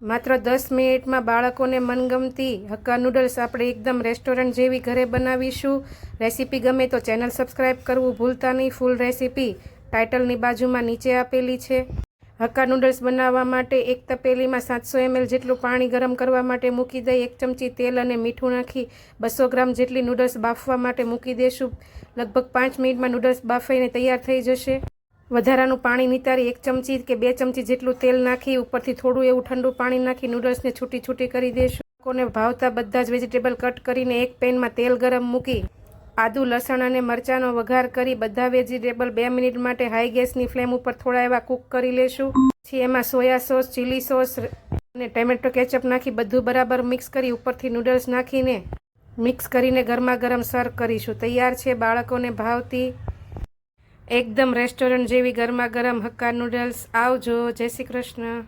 માત્ર 10 મિનિટમાં બાળકોને મનગમતી હક્કા નૂડલ્સ આપણે એકદમ રેસ્ટોરન્ટ જેવી ઘરે બનાવીશું। રેસીપી ગમે તો ચેનલ સબસ્ક્રાઈબ કરવું ભૂલતા નહીં। ફૂલ રેસીપી ટાઇટલની બાજુમાં નીચે આપેલી છે। હક્કા નૂડલ્સ બનાવવા માટે એક તપેલીમાં 700 ml જેટલું પાણી ગરમ કરવા માટે મૂકી દઈ 1 ચમચી તેલ અને મીઠું નાખી 200 ગ્રામ જેટલી નૂડલ્સ બાફવા માટે મૂકી દેશું। લગભગ 5 મિનિટમાં નૂડલ્સ બાફાઈને તૈયાર થઈ જશે। વધારાનું પાણી નિતારી 1 ચમચી કે 2 ચમચી જેટલું તેલ નાખી ઉપરથી થોડું એવું ઠંડુ પાણી નાખી નૂડલ્સને છૂટી છૂટી કરી દેશું। લોકોને ભાવતા બધા જ વેજીટેબલ કટ કરીને એક પેનમાં તેલ ગરમ મૂકી આદુ લસણ અને મરચાંનો વઘાર કરી બધા વેજીટેબલ 2 મિનિટ માટે હાઈ ગેસની ફ્લેમ ઉપર થોડા એવા કૂક કરી લેશું। પછી એમાં સોયા સોસ, ચીલી સોસ અને ટમેટો કેચઅપ નાખી બધું બરાબર મિક્સ કરી ઉપરથી નૂડલ્સ નાખીને મિક્સ કરીને ગરમા ગરમ સર્વ કરીશું। તૈયાર છે બાળકોને ભાવતી એકદમ રેસ્ટોરન્ટ જેવી ગરમા ગરમ હક્કા નૂડલ્સ। આવજો, જય શ્રી કૃષ્ણ।